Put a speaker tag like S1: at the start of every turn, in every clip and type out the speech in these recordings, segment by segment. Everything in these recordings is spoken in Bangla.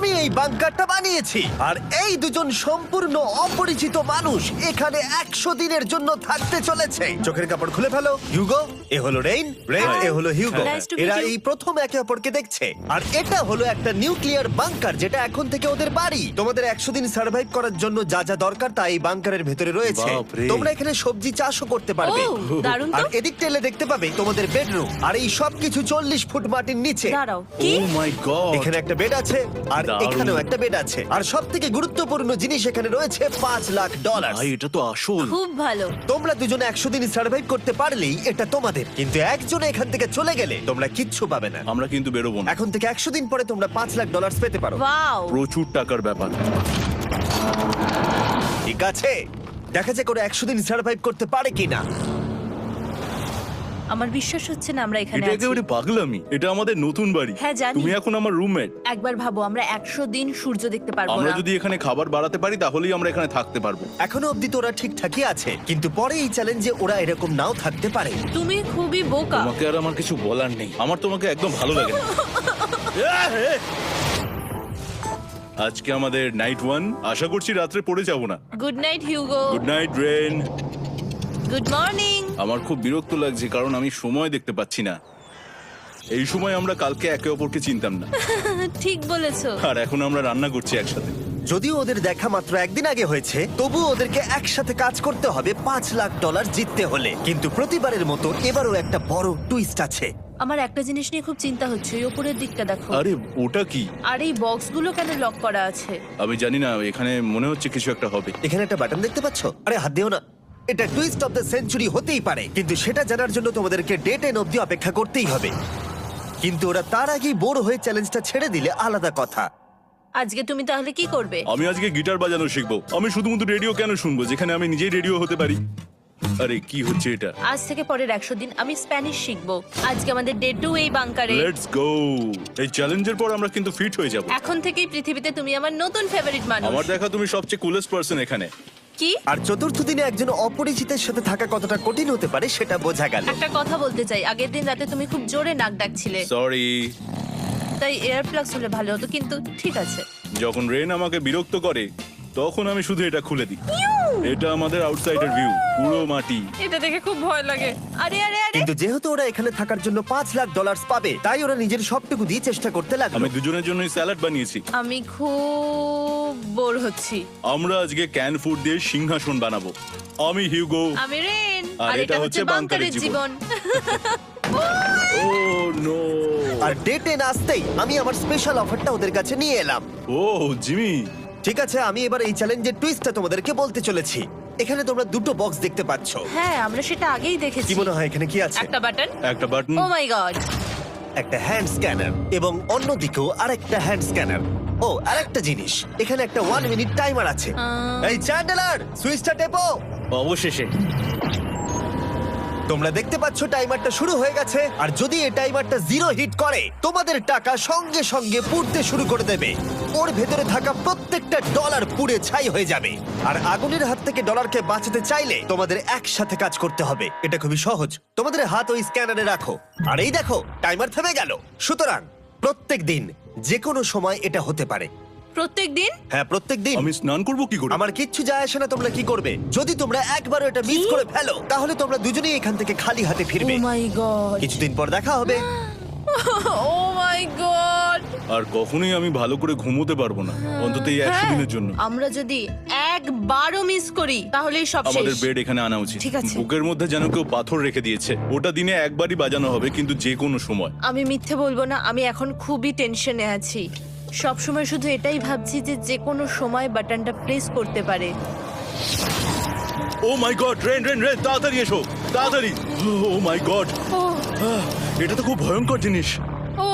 S1: আমি এই বাংকারটা বানিয়েছি আর এই দুজন সম্পূর্ণ অপরিচিত মানুষ এখানে 100 দিনের জন্য থাকতে চলেছে। চোখের কাপড় খুলে ফেলো। হিউগো, এ হলো রেইন, এ হলো হিউগো।
S2: Nice to meet
S1: এরা
S2: you.
S1: এই প্রথম একে অপরকে দেখছে। আর এটা হলো একটা নিউক্লিয়ার বাংকার যেটা এখন থেকে ওদের বাড়ি। তোমাদের 100 দিন সার্ভাইভ করার জন্য যা যা দরকার তা এই বাংকারের ভেতরে রয়েছে।
S3: বাপরে।
S1: তোমরা এখানে সবজি চাষও করতে পারবে।
S2: ও, দারুণ তো।
S1: আর এদিক টেলে দেখতে পাবে তোমাদের বেডরুম। আর এই সব কিছু 40 ফুট মাটির নিচে।
S2: দাঁড়াও, কি?
S3: ও মাই গড।
S1: এখানে একটা বেড আছে আর
S3: দারুণ।
S1: এখানেও একটা বেড আছে। আর সব থেকে গুরুত্বপূর্ণ জিনিস এখানে রয়েছে $5,00,000।
S3: ভাই এটা তো আসল।
S2: খুব ভালো।
S1: তোমরা দুজনে 100 দিন সার্ভাইভ করতে পারলেই এটা তোমাদের, কিন্তু একজন এখান থেকে চলে গেলে তোমরা কিচ্ছু পাবে না।
S3: আমরা কিন্তু বেরোবো না।
S1: এখন থেকে 100 দিন পরে তোমরা $5,00,000 পেতে পারো।
S2: ওয়াও।
S3: প্রচুর টাকার ব্যাপার।
S1: ঠিক আছে, দেখা যাক করে 100 দিন সার্ভাইভ করতে পারে কিনা।
S2: আমার বিশ্বাস হচ্ছে না আমরা এখানে
S3: এটা
S2: আছি।
S3: একেবারে পাগলামি। এটা আমাদের নতুন বাড়ি।
S2: হ্যাঁ, জানি।
S3: তুমি এখন আমার রুমমেট।
S2: একবার ভাবো, আমরা 100 দিন সূর্য দেখতে পারবো
S3: আমরা
S2: না।
S3: যদি এখানে খাবার বাড়াতে পারি তাহলেই আমরা এখানে থাকতে পারবো।
S1: এখনো অবধি তো ওরা ঠিকঠাকই আছে, কিন্তু পরে এই চ্যালেঞ্জে ওরা এরকম নাও থাকতে পারে।
S2: তুমি খুবই বোকা।
S3: তোমাকে আর আমার কিছু বলার নেই। আমার তোমাকে একদম ভালো লাগে না। আজকে আমাদের নাইট 1। আশা করছি রাত্রে পড়ে যাব না।
S2: Good night Hugo.
S3: Good night Ren.
S2: Good morning.
S3: আমার খুব বিরক্ত লাগছে কারণ আমি সময় দেখতে পাচ্ছি না। এই সময় আমরা কালকে একে অপরকে চিনতাম না,
S2: ঠিক বলেছো।
S3: আর এখন আমরা রান্না করছি একসাথে।
S1: যদিও ওদের দেখা মাত্র একদিন আগে হয়েছে, তবু ওদেরকে একসাথে কাজ করতে হবে $5,00,000 জিততে হলে। কিন্তু প্রতিবারের মতো এবারও একটা বড় টুইস্ট আছে।
S2: আমার একটা জিনিস নিয়ে খুব চিন্তা হচ্ছে, ওই উপরের দিকটা দেখো।
S3: আরে ওটা কি?
S2: আর এই বক্সগুলো কেন লক করা আছে?
S3: আমি জানি না, এখানে মনে হচ্ছে কিছু একটা হবে।
S1: এখানে একটা বাটন দেখতে পাচ্ছ? আরে হাত দিও না। এটা টুইস্ট অফ দ্য সেঞ্চুরি হতেই পারে, কিন্তু সেটা জানার জন্য তোমাদেরকে ডে 10 অবধি অপেক্ষা করতেই হবে। কিন্তু ওরা তার আগেই বোর হয়ে চ্যালেঞ্জটা ছেড়ে দিলে আলাদা কথা।
S2: আজকে তুমি তাহলে কি করবে?
S3: আমি আজকে গিটার বাজানো শিখবো। আমি শুধুমাত্র রেডিও কেন শুনবো যেখানে আমি নিজেই রেডিও হতে পারি? আরে কি হচ্ছে এটা?
S2: আজ থেকে পরের 100 দিন আমি স্প্যানিশ শিখবো। আজকে আমাদের ডে 2 এই বাংকারে।
S3: Let's go. এই চ্যালেঞ্জের পর আমরা কিন্তু ফিট হয়ে যাব।
S2: এখন থেকেই পৃথিবীতে তুমি আমার নতুন ফেভারিট মানুষ।
S3: আমার দেখা তুমি সবচেয়ে কুলেস্ট পারসন এখানে।
S2: কি?
S1: আর চতুর্থ দিনে একজন অপরিচিতের সাথে থাকা কতটা কঠিন হতে পারে সেটা বোঝা গেল।
S2: একটা কথা বলতে চাই, আগের দিন রাতে তুমি খুব জোরে নাক ডাকছিলে,
S3: সরি।
S2: তাই এয়ার প্লাগস হলে ভালো হতো, কিন্তু ঠিক আছে।
S3: যখন রেন আমাকে বিরক্ত করে তখন আমি শুধু এটা খুলে দিই। এটা আমাদের আউটসাইডার ভিউ, পুরো মাটি।
S2: এটা দেখে খুব ভয় লাগে। আরে আরে আরে,
S1: কিন্তু যেহেতু ওরা এখানে থাকার জন্য $5,00,000 পাবে, তাই ওরা নিজের সবটুকু দিয়ে চেষ্টা করতে লাগলো।
S3: আমি দুজনের জন্যই স্যালাড বানিয়েছি।
S2: আমি খুব বোর হচ্ছি।
S3: আমরা আজকে ক্যান ফুড দিয়ে সিংহাসন বানাবো। আমি হিউগো।
S2: আমি রেন,
S3: আর
S2: আর এটা হচ্ছে বাংকারের জীবন।
S3: ও নো।
S1: আর ডে 10 আসতেই আমি আমার স্পেশাল অফারটা ওদের কাছে নিয়ে এলাম।
S3: ও জিমি।
S1: ঠিক আছে, আমি এবার এই চ্যালেঞ্জের টুইস্টটা তোমাদেরকে বলতে চলেছি। এখানে তোমরা দুটো বক্স দেখতে পাচ্ছ।
S2: হ্যাঁ, আমরা সেটা আগেই দেখেছি।
S1: কি মনে হয় এখানে কি আছে?
S2: একটা বাটন।
S3: একটা বাটন।
S2: O my god.
S1: একটা হ্যান্ড স্ক্যানার এবং অন্যদিকেও আরেকটা হ্যান্ড স্ক্যানার। ও, আরেকটা জিনিস, এখানে একটা 1 মিনিট টাইমার আছে। এই চ্যান্ডেলার, সুইচটা টেপো।
S3: অবশেষে।
S1: তোমরা দেখতে পাচ্ছ টাইমারটা শুরু হয়ে গেছে, আর যদি এই টাইমারটা 0 হিট করে তোমাদের টাকা সঙ্গে সঙ্গে পুড়তে শুরু করে দেবে। ওর ভেতরে থাকা প্রত্যেকটা ডলার পুড়ে ছাই হয়ে যাবে। আর আগুনের হাত থেকে ডলারকে বাঁচাতে চাইলে তোমাদের একসাথে কাজ করতে হবে। এটা খুবই সহজ। তোমাদের হাত ওই স্ক্যানারে রাখো, আর এই দেখো টাইমার থেমে গেল। সুতরাং প্রত্যেক দিন যে কোনো সময় এটা হতে পারে।
S2: প্রত্যেক দিন?
S1: হ্যাঁ, প্রত্যেক দিন।
S3: আমি স্নান করব কি করে?
S1: আমার কিচ্ছু যায় আসে না তোমরা কি করবে। যদি তোমরা একবারও এটা মিস করে ফেলো তাহলে তোমরা দুজনেই এখান থেকে খালি হাতে
S2: ও
S1: ফিরবে।
S2: মাই গড।
S1: কিছুদিন পর দেখা হবে।
S2: ও মাই গড।
S3: আর কখনোই আমি ভালো করে ঘুমোতে পারবো না, অন্তত এই 100 দিনের জন্য।
S2: আমরা যদি একবারও মিস করি তাহলেই সব
S3: আমাদের
S2: শেষ।
S3: বেড এখানে আনা উচিত।
S2: ঠিক আছে।
S3: বুকের মধ্যে যেন কেউ পাথর রেখে দিয়েছে। ওটা দিনে একবারই বাজানো হবে, কিন্তু যে কোনো সময়।
S2: আমি মিথ্যে বলবো না, আমি এখন খুবই টেনশনে আছি। সব সময় শুধু এটাই ভাবছি যে যে কোনো সময় বাটনটা প্রেস করতে পারে।
S3: ও my god, rain rain rain, তাড়াতাড়ি এসো, তাড়াতাড়ি। ও মাই গড,
S2: ও
S3: এটা তো খুব ভয়ঙ্কর জিনিস।
S2: ও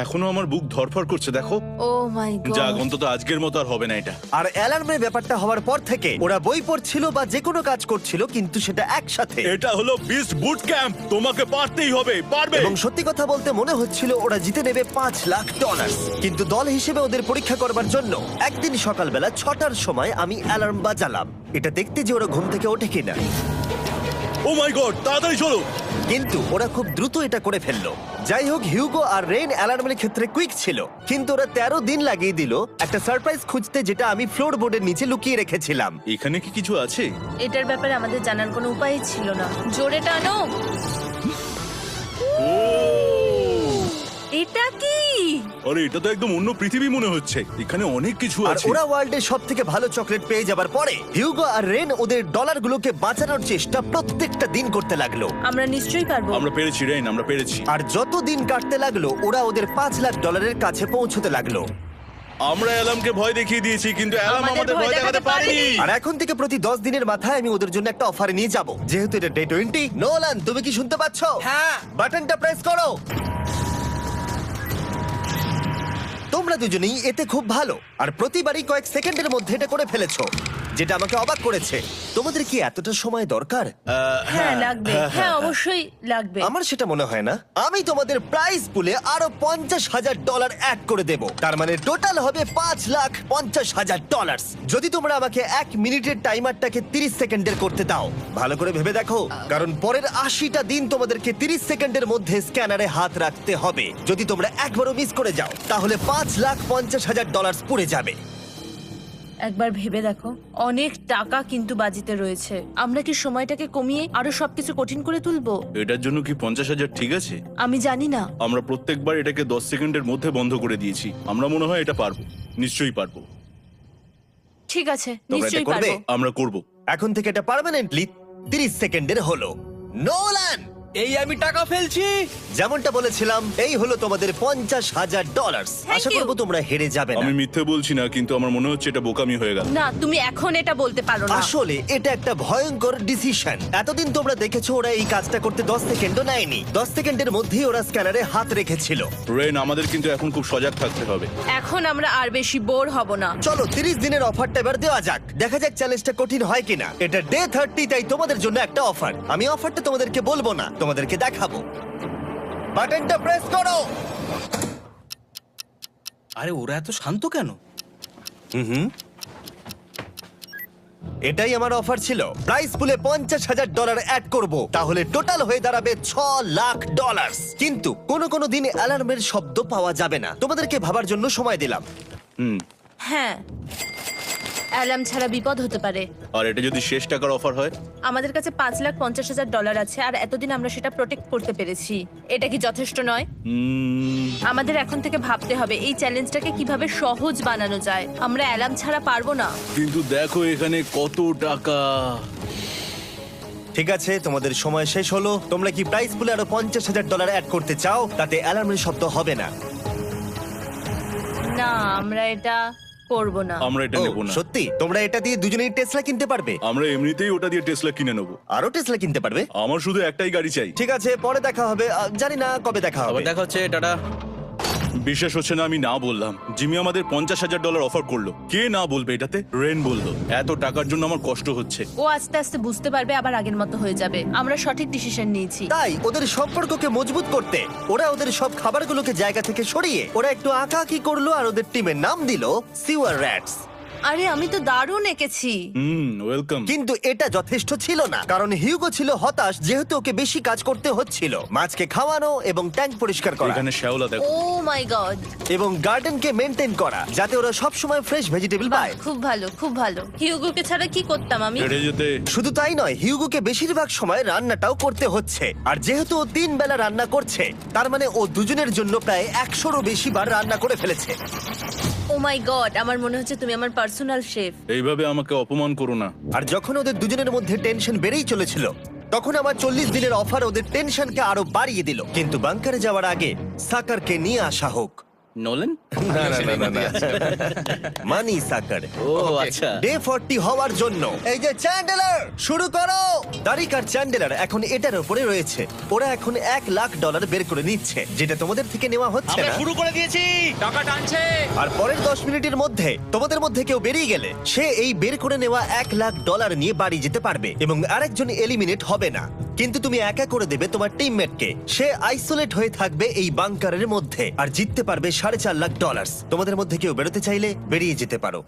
S3: এখনো আমার বুক ধরফর করছে, দেখো।
S2: ও মাই গড।
S3: যাক, অন্তত আজকের মতো আর হবে না এটা।
S1: আর অ্যালার্মের ব্যাপারটা হওয়ার পর থেকে ওরা বই পড়ছিল বা যে কোনো কাজ করছিল, কিন্তু সেটা একসাথে।
S3: এটা হলো বিস্ট বুট ক্যাম্প, তোমাকে পারতেই হবে, পারবে।
S1: এবং সত্যি কথা বলতে মনে হচ্ছিল ওরা জিতে নেবে $5,00,000। কিন্তু দল হিসেবে ওদের পরীক্ষা করবার জন্য একদিন সকালবেলা 6টার সময় আমি অ্যালার্ম বাজালাম, এটা দেখতে যে ওরা ঘুম থেকে ওঠে কিনা।
S3: ও মাই গড, তাড়াতাড়ি চলো।
S1: কিন্তু ওরা খুব দ্রুত এটা করে ফেললো। যাই হোক, হিউগো আর রেন অ্যালার্মের ক্ষেত্রে কুইক ছিল, কিন্তু ওরা 13 দিন লাগিয়ে দিল একটা সারপ্রাইজ খুঁজতে, যেটা আমি ফ্লোর বোর্ডের নিচে লুকিয়ে রেখেছিলাম।
S3: এখানে কি কিছু আছে?
S2: এটার ব্যাপারে আমাদের জানার কোনো উপায়ই ছিল না। জোরে টানো। এটা কি?
S3: আরে এটা তো একদম অন্য পৃথিবী মনে হচ্ছে, এখানে অনেক কিছু
S1: আর
S3: আছে।
S1: ওরা ওয়ার্ল্ডের সব থেকে ভালো চকলেট পেয়ে যাবার পরে হিউগো আর রেন ওদের ডলারগুলোকে বাঁচানোর চেষ্টা প্রত্যেকটা দিন করতে লাগলো।
S2: আমরা নিশ্চয়ই পারবো।
S3: আমরা পেরেছি রেন, আমরা পেরেছি।
S1: আর যত দিন কাটতে লাগলো ওরা ওদের $5,00,000 কাছে পৌঁছতে লাগলো।
S3: আমরা অ্যালামকে ভয় দেখিয়ে দিয়েছি, কিন্তু অ্যালাম
S2: আমাদের
S3: আমাদের
S2: ভয়
S3: ভয় দেখাতে
S2: দেখাতে
S3: পারেনি।
S2: পারেনি।
S1: আর এখন থেকে প্রতি 10 দিনের মাথায় আমি ওদের জন্য একটা অফার নিয়ে যাব, যেহেতু এটা ডে 20। নোলান, তুমি কি শুনতে পাচ্ছ?
S4: হ্যাঁ।
S1: বাটনটা প্রেস করো। তোমরা দুজনেই এতে খুব ভালো, আর প্রতিবারই কয়েক সেকেন্ডের মধ্যে এটা করে ফেলেছো, যেটা আমাকে অবাক করেছে। তোমাদের কি এতটা সময় দরকার?
S2: হ্যাঁ লাগবে, হ্যাঁ অবশ্যই লাগবে।
S1: আমার সেটা মনে হয় না। আমি তোমাদের প্রাইস পুলে আরো $50,000 অ্যাড করে দেব, তার মানে টোটাল হবে $5,50,000। যদি তোমরা আমাকে 1 মিনিটের টাইমারটাকে 30 সেকেন্ডের করতে দাও। ভালো করে ভেবে দেখো, কারণ পরের 80টা দিন তোমাদেরকে 30 সেকেন্ডের মধ্যে স্ক্যানারে হাত রাখতে হবে। যদি তোমরা একবারও মিস করে যাও, তাহলে $5,50,000 পুড়ে যাবে।
S2: একবার ভেবে দেখো, অনেক টাকা কিন্তু বাজিতে রয়েছে। আমরা কি সময়টাকে কমিয়ে আরো সবকিছু কঠিন করে তুলবো?
S3: এটার জন্য কি 50,000 ঠিক আছে?
S2: আমি জানি না।
S3: আমরা প্রত্যেকবার এটাকে 10 সেকেন্ডের মধ্যে বন্ধ করে দিয়েছি। আমরা মনে হয় এটা পারবো, নিশ্চয়ই পারবো।
S2: ঠিক আছে,
S1: তোমরা এটা
S2: নিশ্চয়ই
S1: করবে?
S2: পারবো।
S3: আমরা করব।
S1: এখন থেকে এটা পার্মানেন্টলি 30 সেকেন্ডের হলো। নোলান,
S4: এই আমি টাকা ফেলছি।
S1: যেমনটা বলেছিলাম, এই হলো তোমাদের $50,000।
S2: Thank
S1: Asha
S2: you.
S1: করবো তোমরা হেরে যাবে না।
S3: আমি মিথ্যে বলছি না, কিন্তু আমার মনে হচ্ছে এটা বোকামি হয়ে গেল।
S2: না, তুমি এখন এটা বলতে পারো না।
S1: আসলে এটা একটা ভয়ঙ্কর ডিসিশন। এতদিন তোমরা দেখেছো ওরা এই কাজটা করতে 10 সেকেন্ডও নেয়নি। 10 সেকেন্ডের মধ্যেই ওরা স্ক্যানারে হাত রেখেছিল।
S3: রেন, আমাদের কিন্তু এখন খুব সজাগ থাকতে হবে।
S2: এখন আমরা আর বেশি বোর হব না।
S1: চলো 30 দিনের অফারটা এবার দেওয়া যাক, দেখা যাক চ্যালেঞ্জটা কঠিন হয় কিনা। এটা ডে 30, তাই তোমাদের জন্য একটা অফার। আমি অফারটা তোমাদেরকে বলবো না, তোমাদেরকে দেখাবো। বাটনটা প্রেস করো।
S4: আরে ওরা এত শান্ত কেন?
S1: এটাই আমার অফার ছিল। প্রাইস পুলে $50,000 অ্যাড করব, তাহলে টোটাল হয়ে দাঁড়াবে $6,00,000। কিন্তু কোনো দিন অ্যালার্মের শব্দ পাওয়া যাবে না। তোমাদেরকে ভাবার জন্য সময় দিলাম।
S2: হ্যাঁ, অ্যালার্ম ছাড়া বিপদ হতে পারে।
S3: আর এটা যদি শেষ টাকার অফার হয়?
S2: আমাদের কাছে $5,50,000 আছে, আর এতদিন আমরা সেটা প্রোটেক্ট করতে পেরেছি। এটা কি যথেষ্ট নয়? আমাদের এখন থেকে ভাবতে হবে এই চ্যালেঞ্জটাকে কিভাবে সহজ বানানো যায়। আমরা অ্যালার্ম ছাড়া পারবো না।
S3: কিন্তু দেখো এখানে কত টাকা।
S1: ঠিক আছে, তোমাদের সময় শেষ হলো। তোমরা কি প্রাইস পুলে আরো $50,000 অ্যাড করতে চাও? তাতে অ্যালার্মের শব্দ হবে না।
S2: না, আমরা এটা করব না।
S3: আমরা এটা
S1: ও,
S3: নেব না।
S1: সত্যি? তোমরা এটা দিয়ে দুজনেই টেসলা কিনতে পারবে?
S3: আমরা এমনিতেই ওটা দিয়ে টেসলা কিনে নেব।
S1: আরো টেসলা কিনতে পারবে?
S3: আমার শুধু একটাই গাড়ি চাই।
S1: ঠিক আছে, পরে দেখা হবে। জানি না কবে দেখা হবে।
S4: আবার দেখা হচ্ছে, টাটা।
S3: বিশ্বাস হচ্ছে না আমি না বললাম। জিমি আমাদের $50,000 অফার করলো। কে না বলবে এটাতে? রেন বললো। এত টাকার জন্য আমার কষ্ট হচ্ছে।
S2: ও আস্তে আস্তে বুঝতে পারবে, আবার আগের মতো হয়ে যাবে। আমরা সঠিক ডিসিশন নিয়েছি।
S1: তাই ওদের সম্পর্ককে মজবুত করতে ওরা ওদের সব খাবারগুলোকে জায়গা থেকে সরিয়ে ওরা একটু আঁকাআঁকি করলো, আর ওদের টিমের নাম দিল সিওয়ার র্যাটস।
S2: আরে আমি তো দারুণ এঁকেছি।
S3: ওয়েলকাম।
S1: কিন্তু এটা যথেষ্ট ছিল না, কারণ হিউগো ছিল হতাশ, যেহেতু ওকে বেশি কাজ করতে হচ্ছিল। মাছকে খাওয়ানো এবং ট্যাঙ্ক পরিষ্কার করা
S3: এখানে শ্যাওলা দেখো।
S2: ও মাই গড।
S1: এবং গার্ডেনকে মেনটেন করা, যাতে ওরা সব সময় ফ্রেশ ভেজিটেবল পায়।
S2: খুব ভালো, খুব ভালো। হিউগোকে ছাড়া কি করতাম আমি?
S3: হেরে যেতে।
S1: শুধু তাই নয়, হিউগোকে বেশিরভাগ সময় রান্নাটাও করতে হচ্ছে। আর যেহেতু ও 3 বেলা রান্না করছে, তার মানে ও দুজনের জন্য প্রায় 100রও বেশি বার রান্না করে ফেলেছে।
S2: ও মাই গড, আমার মনে হচ্ছে তুমি আমার পার্সোনাল শেফ।
S3: এইভাবে আমাকে অপমান করো না।
S1: আর যখন ওদের দুজনের মধ্যে টেনশন বেড়েই চলেছিল, তখন আমার 40 দিনের অফার ওদের টেনশনকে আরো বাড়িয়ে দিল। কিন্তু বাংকারে যাওয়ার আগে সাকারকে নিয়ে আসা হোক।
S4: নোলেন?
S1: মানি সাকার।
S4: ও আচ্ছা।
S1: ডে 40 হওয়ার জন্য এই যে চ্যান্ডেলার শুরু করো। তারিক আর চ্যান্ডেলার এখন এটার উপরে রয়েছে। ওরা এখন $1,00,000 বের করে নিচ্ছে, যেটা তোমাদের থেকে নেওয়া হচ্ছে
S4: আমরা
S1: না।
S4: শুরু করে দিয়েছি, টাকা টানছে।
S1: আর পরের 10 মিনিটের মধ্যে তোমাদের মধ্যে কেউ বেরিয়ে গেলে সে এই বের করে নেওয়া $1,00,000 নিয়ে বাড়ি যেতে পারবে, এবং আরেকজন এলিমিনেট হবে না। কিন্তু তুমি একা করে দেবে তোমার টিমমেটকে। সে আইসোলেট হয়ে থাকবে এই বাংকারের মধ্যে, আর জিততে পারবে $4,50,000। তোমাদের মধ্যে কেউ বেরোতে চাইলে বেরিয়ে যেতে পারো।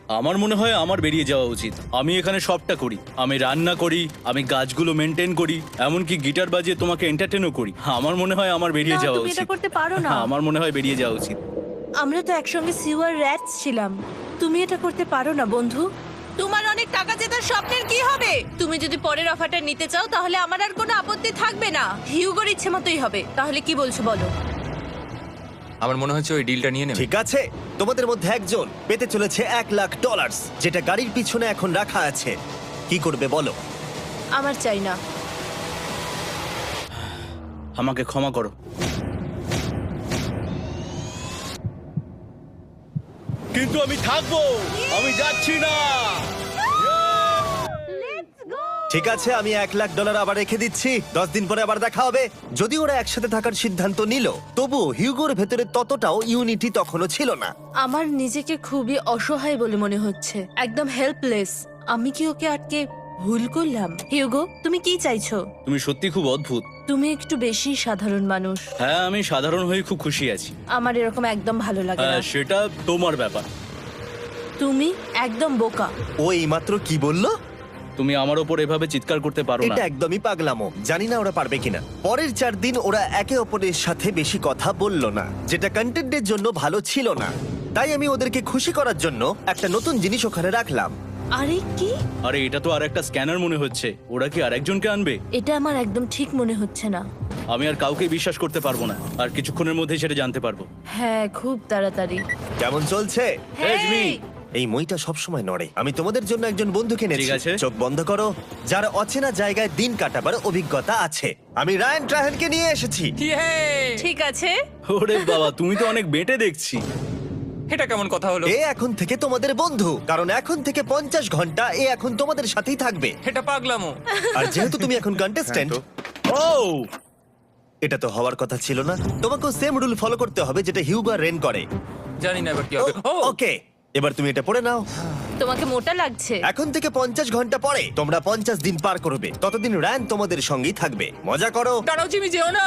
S3: আমার মনে হয় আমার বেরিয়ে যাওয়া উচিত। আমি এখানে সবটা করি, আমি রান্না করি, আমি গাছগুলো মেনটেন করি, এমনকি গিটার বাজিয়ে তোমাকে এন্টারটেনও করি। আমার মনে হয় আমার বেরিয়ে
S2: না,
S3: যাওয়া
S2: তুমি এটা
S3: উচিত।
S2: করতে পারো না।
S3: আমার মনে হয় বেরিয়ে যাওয়া উচিত।
S2: আমরা তো একসঙ্গে সিওয়ার র্যাটস ছিলাম। তুমি এটা করতে পারো না বন্ধু। তোমার অনেক টাকা জেতার স্বপ্নের কি হবে? তুমি যদি পরের অফারটা নিতে চাও তাহলে আমার আর কোনো আপত্তি থাকবে না। হিউগোর ইচ্ছে মতোই হবে। তাহলে কি বলছো বলো?
S5: আমার মনে হচ্ছে ওই ডিলটা নিয়ে নেবে।
S1: ঠিক আছে, তোমাদের মধ্যে একজন পেতে চলেছে $1,00,000, যেটা গাড়ির পিছনে এখন রাখা আছে। কি করবে বলো?
S2: আমার চাই না।
S3: আমাকে ক্ষমা করো। কিন্তু আমি থাকবো, আমি যাচ্ছি না।
S1: ঠিক আছে, আমি $1,00,000 আবার রেখে দিচ্ছি। 10 দিন পরে আবার দেখা হবে। যদি ওরা একসাথে থাকার সিদ্ধান্ত নিল, তবুও হিউগোর ভেতরে ততটাও ইউনিটি তখনও ছিল না।
S2: আমার নিজেকে খুবই অসহায় বলে মনে হচ্ছে, একদম হেল্পলেস। আমি কি ওকে আটকে ভুল করলাম? হিউগো, তুমি কি চাইছো?
S3: তুমি সত্যি খুব অদ্ভুত।
S2: তুমি একটু বেশি সাধারণ মানুষ।
S3: হ্যাঁ, আমি সাধারণ হয়ে খুব খুশি আছি।
S2: আমার এরকম একদম ভালো লাগে না।
S3: হ্যাঁ, সেটা তোমার ব্যাপার।
S2: তুমি একদম বোকা।
S1: ও এইমাত্র কি বললো?
S3: তুমি আমার ওপর এভাবে চিৎকার করতে পারো না।
S1: এটা একদমই পাগলামো। জানি না ওরা পারবে কিনা। পরের 4 দিন ওরা একে অপরের সাথে বেশি কথা বলল না, যেটা কন্টেন্টের জন্য ভালো ছিল না। তাই আমি ওদেরকে খুশি করার জন্য একটা নতুন জিনিস ওখানে রাখলাম।
S2: আরে কি?
S3: আরে এটা তো আর একটা স্ক্যানার মনে হচ্ছে। ওরা কি আরেকজনকে আনবে?
S2: এটা আমার একদম ঠিক মনে হচ্ছে না।
S3: আমি আর কাউকে বিশ্বাস করতে পারবো না। আর কিছুক্ষণের মধ্যেই সেটা জানতে পারবো।
S2: হ্যাঁ, খুব তাড়াতাড়ি।
S1: কেমন চলছে?
S3: Hey, Jimmy!
S1: এই মইটা সবসময় নড়ে। আমি তোমাদের জন্য একজন বন্ধুকে এনেছি।
S3: ঠিক আছে।
S1: চোখ বন্ধ করো। যার অচেনা জায়গায় দিন কাটাবার অভিজ্ঞতা আছে। আমি রায়ান ট্রাহেনকে নিয়ে এসেছি।
S5: ইয়ে!
S2: ঠিক আছে।
S3: ওরে বাবা, তুমি তো অনেক বেটে দেখছি।
S5: এটা কেমন কথা হলো?
S1: এ এখন থেকে তোমাদের বন্ধু, কারণ এখন থেকে 50 ঘন্টা এ এখন তোমাদের সাথেই থাকবে।
S5: এটা পাগলামো।
S1: আর যেহেতু তুমি এখন কন্টেস্ট্যান্ট,
S3: ও
S1: এটা তো হওয়ার কথা ছিল না। তোমাকেও সেম রুল ফলো করতে হবে যেটা হিউগো আর রেন করে।
S5: জানি না এবার কি হবে। ও
S1: ওকে, এবার তুমি এটা পড়ে নাও।
S2: তোমাকে মোটা লাগছে।
S1: এখন থেকে 50 ঘন্টা পরে তোমরা 50 দিন পার করবে। ততদিন রায়ান তোমাদের সঙ্গেই থাকবে। মজা করো,
S5: দাঁড়াও জিমি, যেও না।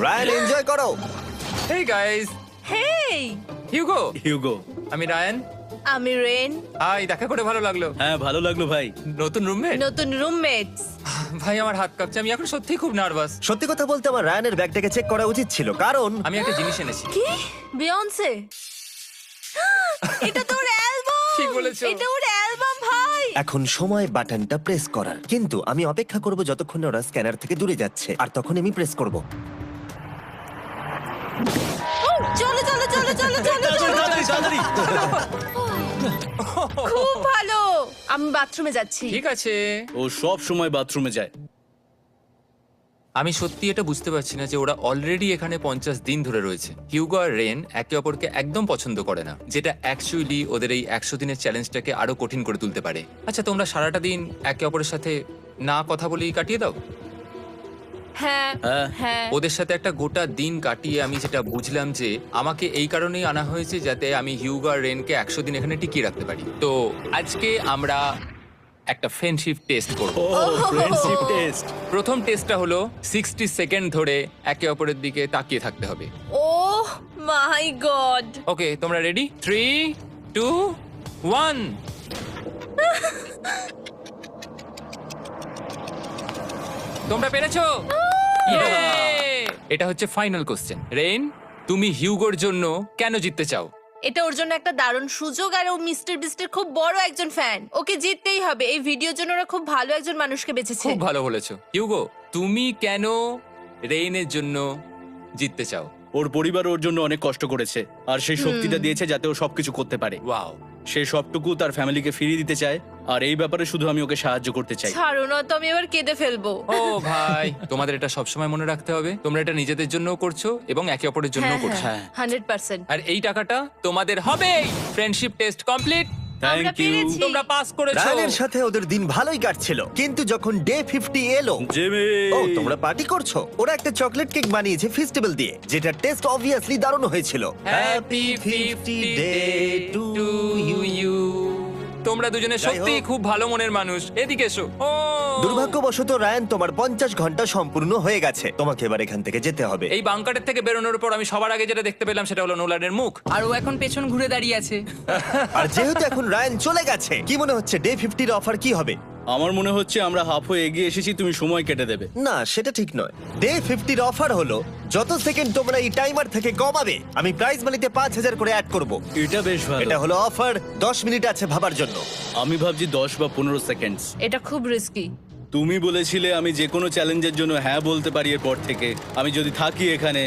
S1: রায়ান এনজয় করো।
S5: হেই গাইস,
S2: হেই,
S5: হিউগো।
S3: হিউগো।
S5: আমি রায়ান।
S2: আমি রেন।
S5: হাই, দেখা করে ভালো লাগলো।
S3: হ্যাঁ, ভালো লাগলো ভাই।
S5: নতুন রুমমেট।
S2: নতুন রুমমেটস।
S5: ভাই আমার হাত কাঁপছে, আমি এখন সত্যিই খুব নার্ভাস।
S1: সত্যি কথা বলতে আমার রায়ানের ব্যাগটাকে চেক করা উচিত ছিল, কারণ
S5: আমি একটা জিনিস এনেছি।
S2: কি? বিয়ন্সে? এটা তো ওর অ্যালবাম।
S5: ঠিক বলেছো।
S2: এটা ওর অ্যালবাম ভাই।
S1: এখন সময় বাটনটা প্রেস করার। কিন্তু আমি অপেক্ষা করব যতক্ষণ না ওরা স্ক্যানার থেকে দূরে যাচ্ছে, আর তখন আমি প্রেস করব।
S2: ও, চলো চলো চলো চলো চলো চলো।
S3: তাড়াতাড়ি।
S2: খুব ভালো। আমি বাথরুমে যাচ্ছি।
S5: ঠিক আছে।
S3: ও সব সময় বাথরুমে যায়।
S5: আমি সত্যি এটা বুঝতে পারছি না যে ওরা অলরেডি এখানে 50 দিন ধরে রয়েছে। হিউগো আর রেন একে অপরকে একদম পছন্দ করে না, যেটা অ্যাকচুয়ালি ওদের এই 100 দিনের চ্যালেঞ্জটাকে আরো কঠিন করে তুলতে পারে। আচ্ছা, তোমরা সারাটা দিন একে অপরের সাথে না কথা বলেই কাটিয়ে দাও?
S2: হ্যাঁ
S3: হ্যাঁ।
S2: হ্যাঁ।
S5: ওদের সাথে একটা গোটা দিন কাটিয়ে আমি যেটা বুঝলাম যে আমাকে এই কারণেই আনা হয়েছে যাতে আমি হিউগো আর রেনকে 100 দিন এখানে টিকিয়ে রাখতে পারি। তো আজকে আমরা একটা ফ্রেন্ডশিপ টেস্ট করব।
S3: ও ফ্রেন্ডশিপ টেস্ট।
S5: প্রথম টেস্টটা হলো 60 সেকেন্ড ধরে একে অপরের দিকে তাকিয়ে থাকতে হবে।
S2: ওহ মাই গড।
S5: ওকে, তোমরা রেডি? 3, 2, 1। তোমরা পেরেছো? Yay! এটা হচ্ছে ফাইনাল কোশ্চেন। রেন, তুমি হিউগোর জন্য কেন জিততে চাও?
S2: এটা ওর জন্য একটা দারুণ সুযোগ, আর ও মিস্টার বিস্টের খুব বড় একজন ফ্যান। ওকে জিততেই হবে। এই ভিডিওর জন্য ওরা খুব ভালো একজন মানুষকে বেঁচেছে।
S5: খুব ভালো বলেছো। হিউগো, তুমি কেন রেইনের জন্য জিততে চাও?
S3: ওর পরিবার ওর জন্য অনেক কষ্ট করেছে, আর সেই শক্তিটা দিয়েছে যাতে ও সবকিছু করতে পারে।
S5: ওয়াও।
S3: সে সবটুকু তার ফ্যামিলিকে ফিরিয়ে দিতে চায়, আর এই ব্যাপারে শুধু আমি ওকে সাহায্য করতে চাই।
S2: ছাড়ো না তো, আমি এবার কেঁদে ফেলবো।
S5: ও ভাই, তোমাদের এটা সবসময় মনে রাখতে হবে। তোমরা এটা নিজেদের জন্যও করছো এবং একে অপরের জন্যও
S2: হ্যাঁ
S5: করছো।
S2: হ্যাঁ 100%।
S5: আর এই টাকাটা তোমাদের হবেই। Friendship test complete.
S2: আমরা
S3: থ্যাংক ইউ
S2: পেরেছি।
S5: তোমরা পাস করেছো।
S1: রায়ানের সাথে ওদের দিন ভালোই কাটছিল, কিন্তু যখন ডে 50 এলো,
S3: জিমি।
S1: ও তোমরা পার্টি করছো। ওরা একটা চকলেট কেক বানিয়েছে ফেস্টিভ্যাল দিয়ে, যেটা টেস্ট অবভিয়াসলি দারুণ হয়েছিল।
S5: Happy 50 day to you. তোমরা দুজনে
S1: যাই
S5: সত্যি
S1: হোক।
S5: খুব ভালো মনের মানুষ, এদিকে এসো। ও
S1: দুর্ভাগ্যবশত রায়ান, তোমার 50 ঘন্টা সম্পূর্ণ হয়ে গেছে। তোমাকে এবার এখান থেকে যেতে হবে।
S5: এই বাংকারের থেকে বেরোনোর পর আমি সবার আগে যেটা দেখতে পেলাম সেটা হলো নোলানের মুখ।
S6: আর ও এখন পেছন ঘুরে দাঁড়িয়ে আছে।
S1: আর যেহেতু এখন রায়ান চলে গেছে, কি মনে হচ্ছে ডে 50 এর অফার কি হবে?
S3: আমার মনে হচ্ছে আমরা হাফ হয়ে এগিয়ে এসেছি, তুমি সময় কেটে দেবে।
S1: না, সেটা ঠিক নয়। ডে 50 এর অফার হলো যত সেকেন্ড তোমরা এই টাইমার থেকে কমাবে, আমি প্রাইজ মানিতে 5000 করে অ্যাড করব।
S3: এটা বেশ ভালো।
S1: এটা হলো অফার। 10 মিনিট আছে ভাবার জন্য।
S3: আমি ভাবছি 10 বা 15 সেকেন্ডস।
S2: এটা খুব রিস্কি।
S3: তুমি বলেছিলে আমি যে কোনো চ্যালেঞ্জের জন্য হ্যাঁ বলতে পারি এরপর থেকে। আমি যদি থাকি এখানে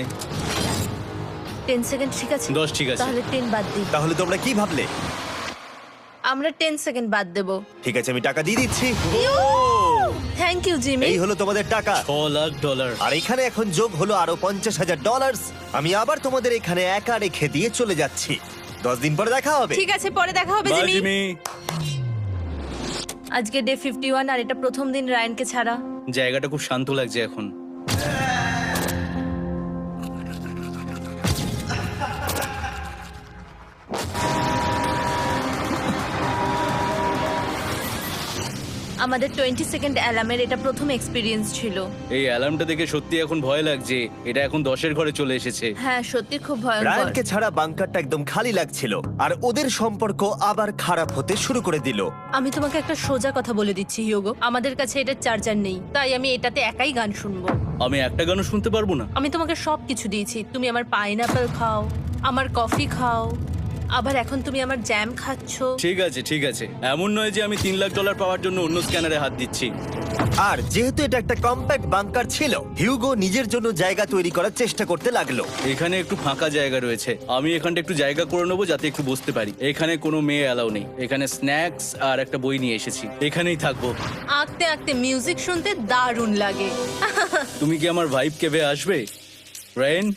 S2: 10 সেকেন্ড ঠিক আছে?
S3: 10 ঠিক আছে।
S2: তাহলে 10 বাদ দিই।
S1: তাহলে তোমরা কি ভাবলে?
S2: আমরা 10 সেকেন্ড বাদ দেব।
S1: ঠিক আছে, আমি টাকা দিয়ে দিচ্ছি।
S2: Thank you Jimmy.
S1: এই হলো তোমাদের টাকা।
S3: $6,00,000।
S1: আর এখানে এখন যোগ হলো আরো $50,000। আমি আবার তোমাদের এখানে একা রেখে দিয়ে চলে যাচ্ছি। 10 দিন পরে দেখা হবে।
S2: ঠিক আছে, পরে দেখা হবে
S3: বাই
S2: জিমি।
S3: জিমি।
S2: আজকে ডে 51 আর এটা প্রথম দিন রায়ানকে ছাড়া।
S3: জায়গাটা খুব শান্ত লাগছে এখন।
S2: আমাদের 20 সেকেন্ড অ্যালার্মের এটা প্রথম এক্সপিরিয়েন্স ছিল।
S3: এই অ্যালার্মটা দেখে সত্যি এখন ভয় লাগছে। এটা এখন 10-এর ঘরে চলে এসেছে।
S2: হ্যাঁ, সত্যি খুব ভয়ঙ্কর।
S1: রায়ানকে ছাড়া বাংকারটা একদম খালি লাগছিল, আর ওদের সম্পর্ক আবার খারাপ হতে শুরু করে দিল।
S2: আমি তোমাকে একটা সোজা কথা বলে দিচ্ছি হিউগো, আমাদের কাছে এটা চার্জার নেই, তাই আমি এটাতে একাই গান শুনবো।
S3: আমি একটা গানও শুনতে পারবো না।
S2: আমি তোমাকে সব কিছু দিয়েছি। তুমি আমার পাইনাপেল খাও, আমার কফি খাও, আবার এখন তুমি আমার জ্যাম খাচ্ছো।
S3: ঠিক আছে ঠিক আছে, এমন নয় যে আমি $3,00,000 পাওয়ার জন্য অন্য স্ক্যানারে হাত দিচ্ছি।
S1: আর যেহেতু এটা একটা কম্প্যাক্ট বাংকার ছিল, হিউগো নিজের জন্য জায়গা তৈরি করার চেষ্টা করতে লাগলো।
S3: এখানে একটু ফাঁকা জায়গা রয়েছে, আমি এখানটা একটু জায়গা করে নেবো যাতে একটু বসতে পারি। এখানে কোনো মেয়ে অ্যালাউ নেই। এখানে স্ন্যাক্স আর একটা বই নিয়ে এসেছি, এখানেই থাকবো।
S2: আঁকতে আঁকতে মিউজিক শুনতে দারুণ লাগে।
S3: তুমি কি আমার ভাইব কেবে আসবে? রেন,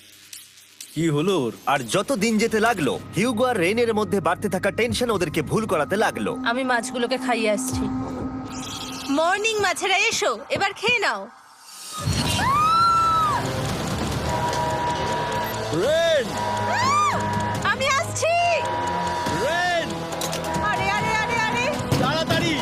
S3: কি হলো ওর?
S1: আর যত দিন যেতে লাগলো, হিউগো আর রেনের মধ্যে বাড়তে থাকা টেনশন ওদেরকে ভুল করাতে লাগলো।
S2: আমি মাছগুলোকে খাইয়ে আসছি। মর্নিং মাছেরা, এসো এবার খেয়ে নাও।
S3: রেন,
S2: আমি আসছি।
S3: রেন,
S2: আরে আরে আরে আরে,
S3: তাড়াতাড়ি।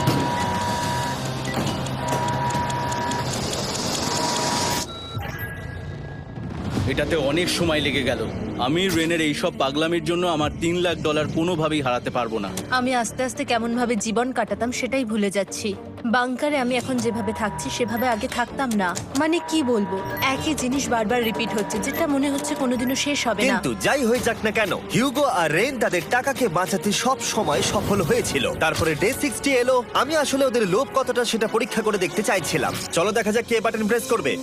S3: এটাতে অনেক সময় লেগে গেল। আমি রেনের এইসব পাগলামির জন্য আমার $3,00,000 কোনোভাবেই হারাতে পারবো না।
S2: আমি আস্তে আস্তে কেমন ভাবে জীবন কাটাতাম সেটাই ভুলে যাচ্ছি। বাংকারে আমি এখন যেভাবে থাকছি সেভাবে আগে থাকতাম না। মানে কি বলবো, একই জিনিস বারবার রিপিট হচ্ছে, যেটা মনে হচ্ছে কোনোদিনও শেষ হবে না।
S1: কিন্তু যাই হয়ে যাক না কেন, হিউগো আর রেন তাদের টাকাকে বাঁচাতে সব সময় সফল হয়েছিল। তারপরে ডে 60 এলো। আমি আসলে ওদের লোভ কতটা সেটা পরীক্ষা করে দেখতে চাইছিলাম। চলো দেখা যাক কে বাটন প্রেস করবে।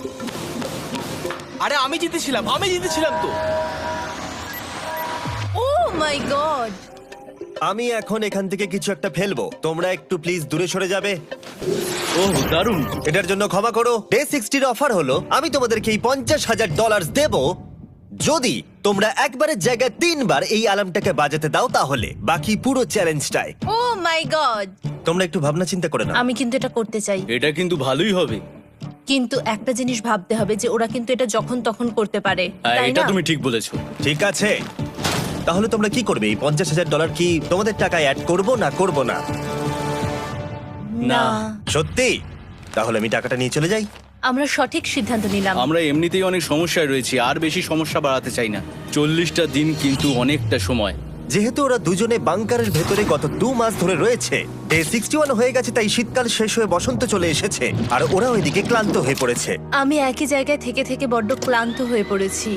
S4: আরে আমি জিতেছিলাম তো।
S2: ও মাই গড!
S1: আমি এখন এখান থেকে কিছু একটা ফেলবো। তোমরা একটু প্লিজ দূরে সরে যাবে।
S3: ওহ দারুণ।
S1: এটার জন্য ক্ষমা করো। ডে 60 অফার হলো আমি তোমাদেরকে এই $50,000 দেব যদি তোমরা একবারের জায়গায় 3 বার এই অ্যালার্মটাকে বাজাতে দাও। তাহলে বাকি পুরো চ্যালেঞ্জটাই
S2: ও মাই গড!
S1: তোমরা একটু ভাবনা চিন্তা করে নাও।
S2: আমি কিন্তু এটা করতে চাই,
S3: এটা কিন্তু ভালোই হবে।
S2: কিন্তু একটা জিনিস ভাবতে হবে যে ওরা কিন্তু এটা যখন তখন করতে পারে,
S3: হ্যাঁ,
S2: তাই
S3: এটা
S2: না?
S3: তুমি ঠিক বলেছো।
S1: ঠিক আছে, তাহলে তোমরা কি করবে? এই $50,000 কি তোমাদের টাকায় অ্যাড করব না করব না?
S2: না,
S1: সত্যি? তাহলে আমি টাকাটা নিয়ে চলে যাই।
S2: আমরা সঠিক সিদ্ধান্ত নিলাম।
S3: আমরা এমনিতেই অনেক সমস্যায় রয়েছি, আর বেশি সমস্যা বাড়াতে চাই না। 40টা দিন কিন্তু অনেকটা সময়।
S1: যেহেতু ওরা দুজনে বাংকারের ভেতরে গত 2 মাস ধরে রয়েছে, ডে 61 হয়ে গেছে, তাই শীতকাল শেষ হয়ে বসন্ত চলে এসেছে, আর ওরা ওইদিকে ক্লান্ত হয়ে পড়েছে।
S2: আমি একই জায়গায় থেকে থেকে বড্ড ক্লান্ত হয়ে পড়েছি।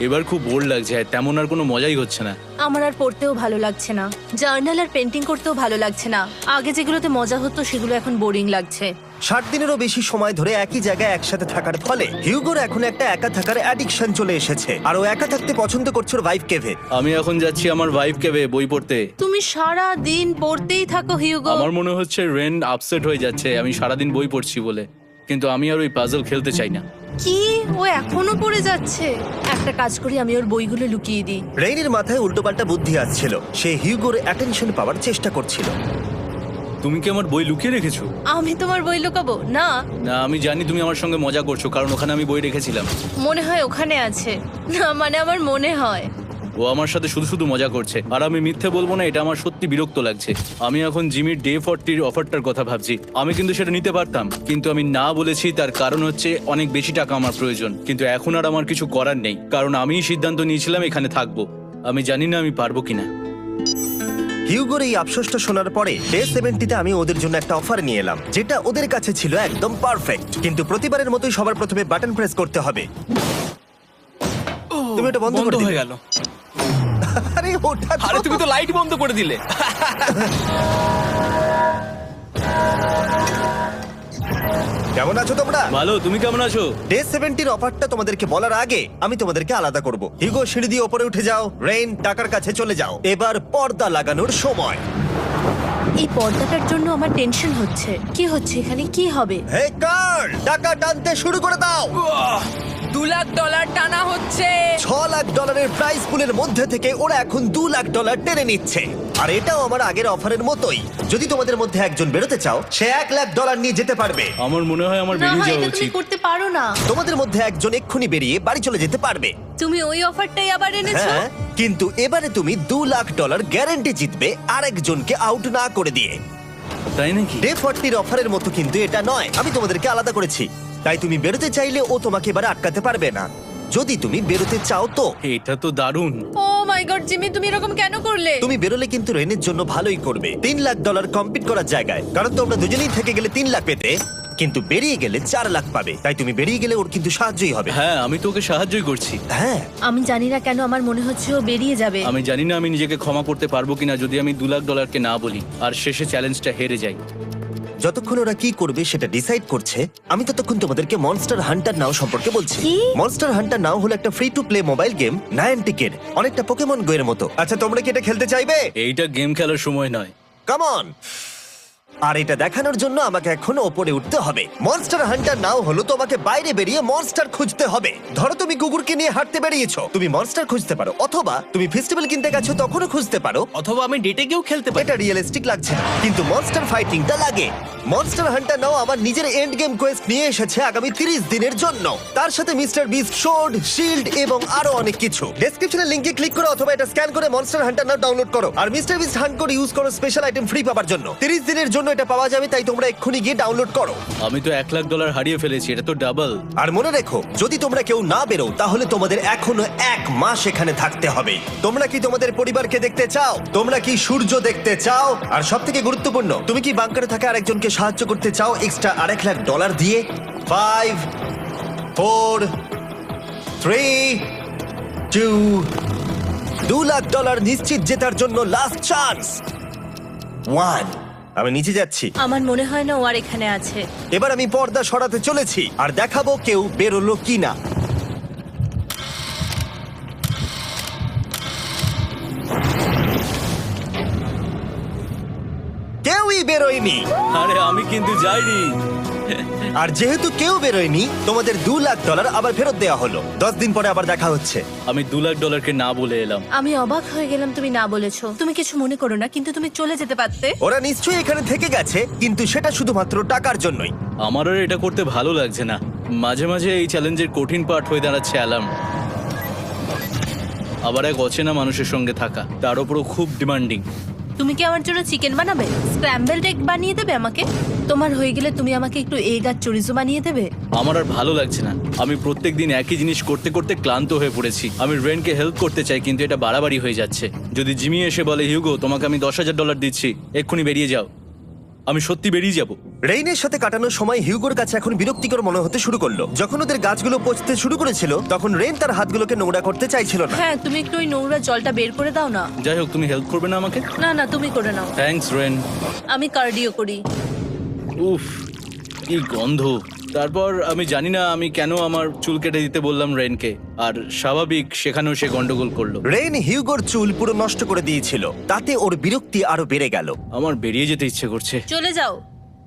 S3: এবার খুব বোর লাগছে, আর তেমন আর কোনো মজাই হচ্ছে না।
S2: আমার আর পড়তেও ভালো লাগছে না, জার্নাল আর পেন্টিং করতেও ভালো লাগছে না। আগে যেগুলোতে মজা হতো সেগুলো এখন বোরিং লাগছে।
S1: 60 দিনেরও বেশি সময় ধরে একই জায়গায় একসাথে থাকার ফলে হিউগোর এখন একটা একা থাকার অ্যাডিকশন চলে এসেছে, আর ও একা থাকতে পছন্দ করছে ওর ভাইফ কেভে।
S3: আমি এখন যাচ্ছি আমার ওয়াইফ কেবে বই পড়তে।
S2: তুমি সারা দিন পড়তেই থাকো হিউগো।
S3: আমার মনে হচ্ছে রেন আপসেট হয়ে যাচ্ছে আমি সারাদিন বই পড়ছি বলে, কিন্তু আমি আর ওই পাজল খেলতে চাই না।
S2: কি, ও এখনো পড়ে যাচ্ছে? একটা কাজ করি, আমি ওর বইগুলো লুকিয়ে দিই।
S1: রেইনের মাথায় উল্টোপাল্টা বুদ্ধি আসছিল। সে হিউগোর অ্যাটেনশন পাওয়ার চেষ্টা করছিল।
S3: তুমি কি আমার বই লুকিয়ে রেখেছো?
S2: আমি তোমার বই লুকাবো না?
S3: না, আমি জানি তুমি আমার সঙ্গে মজা করছো, কারণ ওখানে আমি বই রেখেছিলাম।
S2: মনে হয় ওখানে আছে। না মানে আমার মনে হয়।
S3: ও আমার সাথে শুধু শুধু মজা করছে, আর আমি মিথ্যে বলবো না, এটা আমার সত্যি বিরক্ত লাগছে। আমি এখন জিমির ডে 40 অফারটার কথা ভাবছি। আমি কিন্তু সেটা নিতে পারতাম, কিন্তু আমি না বলেছি, তার কারণ হচ্ছে অনেক বেশি টাকা আমার প্রয়োজন। কিন্তু এখন আর আমার কিছু করার নেই, কারণ আমিই সিদ্ধান্ত নিয়েছিলাম এখানে থাকবো। আমি জানি না আমি পারবো কিনা।
S1: হিউগোর এই আফসোসটা শোনার পরে ডে 70-তে আমি ওদের জন্য একটা অফার নিয়ে এলাম, যেটা ওদের কাছে ছিল একদম পারফেক্ট। কিন্তু প্রতিবারের মতোই সবার প্রথমে বাটন প্রেস করতে হবে। তুমি এটা বন্ধ করে
S4: হয়ে
S1: দিলে।
S4: গেল।
S1: আরে ওটা তো-
S4: আরে তুমি তো লাইট বন্ধ করে দিলে।
S1: কেমন আছো তোমরা?
S3: ভালো, তুমি কেমন আছো?
S1: ডে 70-র অফারটা তোমাদেরকে বলার আগে আমি তোমাদেরকে আলাদা করব। হিগো, সিঁড়ি দিয়ে ওপরে উঠে যাও। রেইন, টাকার কাছে চলে যাও। এবার পর্দা লাগানোর সময়।
S2: এই পর্দাটার জন্য আমার টেনশন হচ্ছে। কি হচ্ছে এখানে, কি হবে?
S1: হে কার্ল, টাকা টানতে শুরু করে দাও।
S6: $2 লাখ টানা হচ্ছে।
S1: $6 লাখ প্রাইস পুলের মধ্যে থেকে ওরা এখন $2 লাখ টেনে নিচ্ছে। আর এটাও আমার আগের অফারের মতোই। যদি তোমাদের মধ্যে একজন বেরোতে চাও, সে $1 লাখ নিয়ে যেতে পারবে।
S3: আমার মনে হয় আমার
S2: না
S3: বেরিয়ে
S2: হয়
S3: যাওয়া
S2: এটা তুমি
S3: উচিত।
S2: করতে পারো না।
S1: তোমাদের মধ্যে একজন এক্ষুনি বেরিয়ে বাড়ি চলে যেতে পারবে।
S2: তুমি ওই অফারটাই আবার এনেছো।
S1: হ্যাঁ, কিন্তু এবারে তুমি $2 লাখ গ্যারান্টি জিতবে আরেকজনকে আউট না করে দিয়ে।
S3: তাই নাকি?
S1: ডে 40-র অফারের মতো কিন্তু এটা নয়। আমি তোমাদেরকে আলাদা করেছি, তাই তুমি বেরোতে চাইলে ও তোমাকে এবারে আটকাতে পারবে না। যদি তুমি বেরোতে চাও তো।
S3: এটা তো দারুণ।
S2: ও মাই গড জিমি, তুমি এরকম কেন করলে?
S1: তুমি বেরোলে কিন্তু রেনের জন্য ভালোই করবে। $3 লাখ কম্পিট করার জায়গায়, কারণ তোমরা দুজনেই থেকে গেলে 3 লাখ পেতে, কিন্তু বেরিয়ে গেলে 4 লাখ পাবে। তাই তুমি বেরিয়ে গেলে ওর কিন্তু সাহায্যই হবে।
S3: হ্যাঁ, আমি তোকে সাহায্যই করছি।
S1: হ্যাঁ,
S2: আমি জানি না কেন আমার মনে হচ্ছে ও বেরিয়ে যাবে।
S3: আমি জানি না আমি নিজেকে ক্ষমা করতে পারবো কিনা যদি আমি $2 লাখ না বলি আর শেষে চ্যালেঞ্জটা হেরে যাই।
S1: যতক্ষণ ওরা কি করবে সেটা ডিসাইড করছে, আমি ততক্ষণ তোমাদেরকে মনস্টার হান্টার নাও সম্পর্কে বলছি।
S2: কি?
S1: মনস্টার হান্টার নাও হলো একটা free to play mobile game, নায়ান্টিকের, অনেকটা পোকেমন গো এর মতো। আচ্ছা, তোমরা কি এটা খেলতে চাইবে?
S3: এইটা গেম খেলার সময় নয়।
S1: Come on. আর এটা দেখানোর জন্য আমাকে এখন ওপরে উঠতে হবে। মনস্টার হান্টার নাও হলো তোমাকে বাইরে বেরিয়ে মনস্টার খুঁজতে হবে। ধরো তুমি কুকুরকে নিয়ে হাঁটতে বেরিয়েছো, তুমি মনস্টার খুঁজতে পারো, অথবা তুমি ফেস্টিভ্যাল কিনতে গেছো তখনও খুঁজতে পারো।
S4: অথবা আমি ডেটে গিয়েও খেলতে পারি।
S1: এটা রিয়েলিস্টিক লাগছে না, কিন্তু মনস্টার ফাইটিংটা লাগে। মনস্টার হান্টার নাও আমার নিজের এন্ড গেম কোয়েস্ট নিয়ে এসেছে আগামী 30 দিনের জন্য। তার সাথে মিস্টার বিস্ট সোর্ড, শিল্ড এবং আরো অনেক কিছু। ডেসক্রিপশনের লিংকে ক্লিক করো অথবা এটা স্ক্যান করে মনস্টার হান্টার নাও ডাউনলোড করো। আর মিস্টার বিস্ট হান্ট করে ইউজ করো স্পেশাল আইটেম ফ্রি পাওয়ার জন্য। 30 দিনের জন্য এটা পাওয়া যাবে, তাই তোমরা এক্ষুনি গিয়ে ডাউনলোড করো।
S3: আমি তো $1 লাখ হারিয়ে ফেলেছি, এটা তো ডাবল।
S1: আর মনে রেখো, যদি তোমরা কেউ না বেরো তাহলে তোমাদের এখনো 1 মাস এখানে থাকতে হবে। তোমরা কি তোমাদের পরিবারকে দেখতে চাও? তোমরা কি সূর্য দেখতে চাও? আর সবথেকে গুরুত্বপূর্ণ, তুমি কি বাংকারে থাকা আরেকজনকে সাহায্য করতে চাও এক্সট্রা $1 লাখ দিয়ে? 5 4 3 2 $2 লাখ নিশ্চিত জেতার জন্য লাস্ট চান্স। 1। আমি নিচে যাচ্ছি।
S2: আমার মনে হয় না ও আর এখানে আছে।
S1: এবার আমি পর্দা সরাতে চলেছি আর দেখাবো কেউ বেরোলো কিনা। কেউই বেরোয়নি।
S3: আরে আমি কিন্তু যাইনি।
S1: আর যেহেতু কেউ বেরোয়নি, তোমাদের $2 লাখ আবার ফেরত দেওয়া হলো। 10 দিন পরে আবার দেখা হচ্ছে।
S3: আমি $2 লাখ না বলে এলাম।
S2: আমি অবাক হয়ে গেলাম তুমি না বলেছো। তুমি কিছু মনে করো না, কিন্তু তুমি চলে যেতে পারতে।
S1: ওরা নিশ্চয়ই এখানে থেকে গেছে, কিন্তু সেটা শুধুমাত্র টাকার জন্যই।
S3: আমার আর এটা করতে ভালো লাগছে না। মাঝে মাঝে এই চ্যালেঞ্জের কঠিন পার্ট হয়ে দাঁড়াচ্ছে অ্যালার্ম। আবার এক অচেনা মানুষের সঙ্গে থাকা, তার উপরও খুব ডিমান্ডিং।
S2: তুমি কি আমার জন্য চিকেন বানাবে? স্ক্র্যাম্বলড এগ বানিয়ে দেবে আমাকে? তোমার হয়ে গেলে তুমি আমাকে একটু এগ আর চরিজো বানিয়ে দেবে?
S3: আমার আর ভালো লাগছে না। আমি প্রত্যেকদিন একই জিনিস করতে করতে ক্লান্ত হয়ে পড়েছি। আমি রেনকে হেল্প করতে চাই, কিন্তু এটা বাড়াবাড়ি হয়ে যাচ্ছে। যদি জিমি এসে বলে, হিউগো তোমাকে আমি $10,000 দিচ্ছি, এক্ষুনি বেরিয়ে যাও, আমি সত্যি বেরিয়ে যাব।
S1: রেইনের সাথে কাটানোর সময় হিউগোর কাছে এখন বিরক্তিকর মনে হতে শুরু করলো। যখন ওদের গাছগুলো পচতে শুরু করেছিল, তখন রেইন তার হাতগুলোকে নোংরা করতে চাইছিল না।
S2: হ্যাঁ, তুমি একটু ওই নোংরা জলটা বের করে দাও না।
S3: যাই হোক, তুমি হেল্প করবে না আমাকে?
S2: না না, তুমি করে নাও।
S3: Thanks Ren.
S2: আমি কার্ডিও করি।
S3: উফ, কি গন্ধ। তারপর আমি জানি না আমি কেন আমার চুল কেটে দিতে বললাম রেনকে, আর স্বাভাবিক সেখানেও সে গন্ডগোল করলো।
S1: রেইন হিউগোর চুল পুরো নষ্ট করে দিয়েছিল, তাতে ওর বিরক্তি আরো বেড়ে গেল।
S3: আমার বেরিয়ে যেতে ইচ্ছে করছে।
S2: চলে যাও,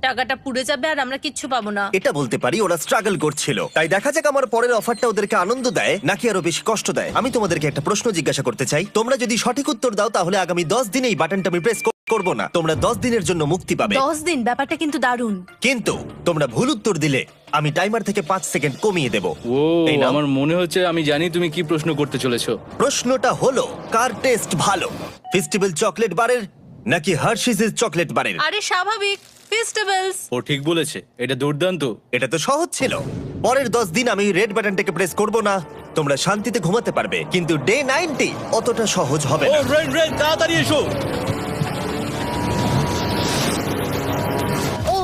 S2: টাকাটা পুড়ে যাবে আর আমরা কিচ্ছু পাবো না।
S1: এটা বলতে পারি ওরা স্ট্রাগল করছিল। তাই দেখা যাক আমার পরের অফারটা ওদেরকে আনন্দ দেয় নাকি আরো বেশি কষ্ট দেয়। আমি তোমাদেরকে একটা প্রশ্ন জিজ্ঞাসা করতে চাই। তোমরা যদি সঠিক উত্তর দাও তাহলে আগামী 10 দিনে এই বাটনটা আমি প্রেস করব না। তোমরা 10 দিনের জন্য মুক্তি পাবে।
S2: 10 দিন? ব্যাপারটা কিন্তু দারুণ।
S1: কিন্তু তোমরা ভুল উত্তর দিলে আমি টাইমার থেকে 5 সেকেন্ড কমিয়ে দেব।
S3: ও
S1: এই নাও।
S3: আমার মনে হচ্ছে আমি জানি তুমি কি প্রশ্ন করতে চলেছো।
S1: প্রশ্নটা হলো কার টেস্ট ভালো, ফেস্টিভ্যাল চকলেট বারের নাকি হার্শিসের চকলেট বারের?
S2: আরে স্বাভাবিক, ফেস্টিভ্যালস।
S3: ও ঠিক বলেছে, এটা দুর্দান্ত।
S1: এটা তো সহজ ছিল। পরের 10 দিন আমি রেড বাটনটাকে প্রেস করব না, তোমরা শান্তিতে ঘুমাতে পারবে। কিন্তু ডে 90 অতটা সহজ হবে
S3: ও
S1: না।
S3: রেন রেন তাড়াতাড়ি এসো।
S2: ও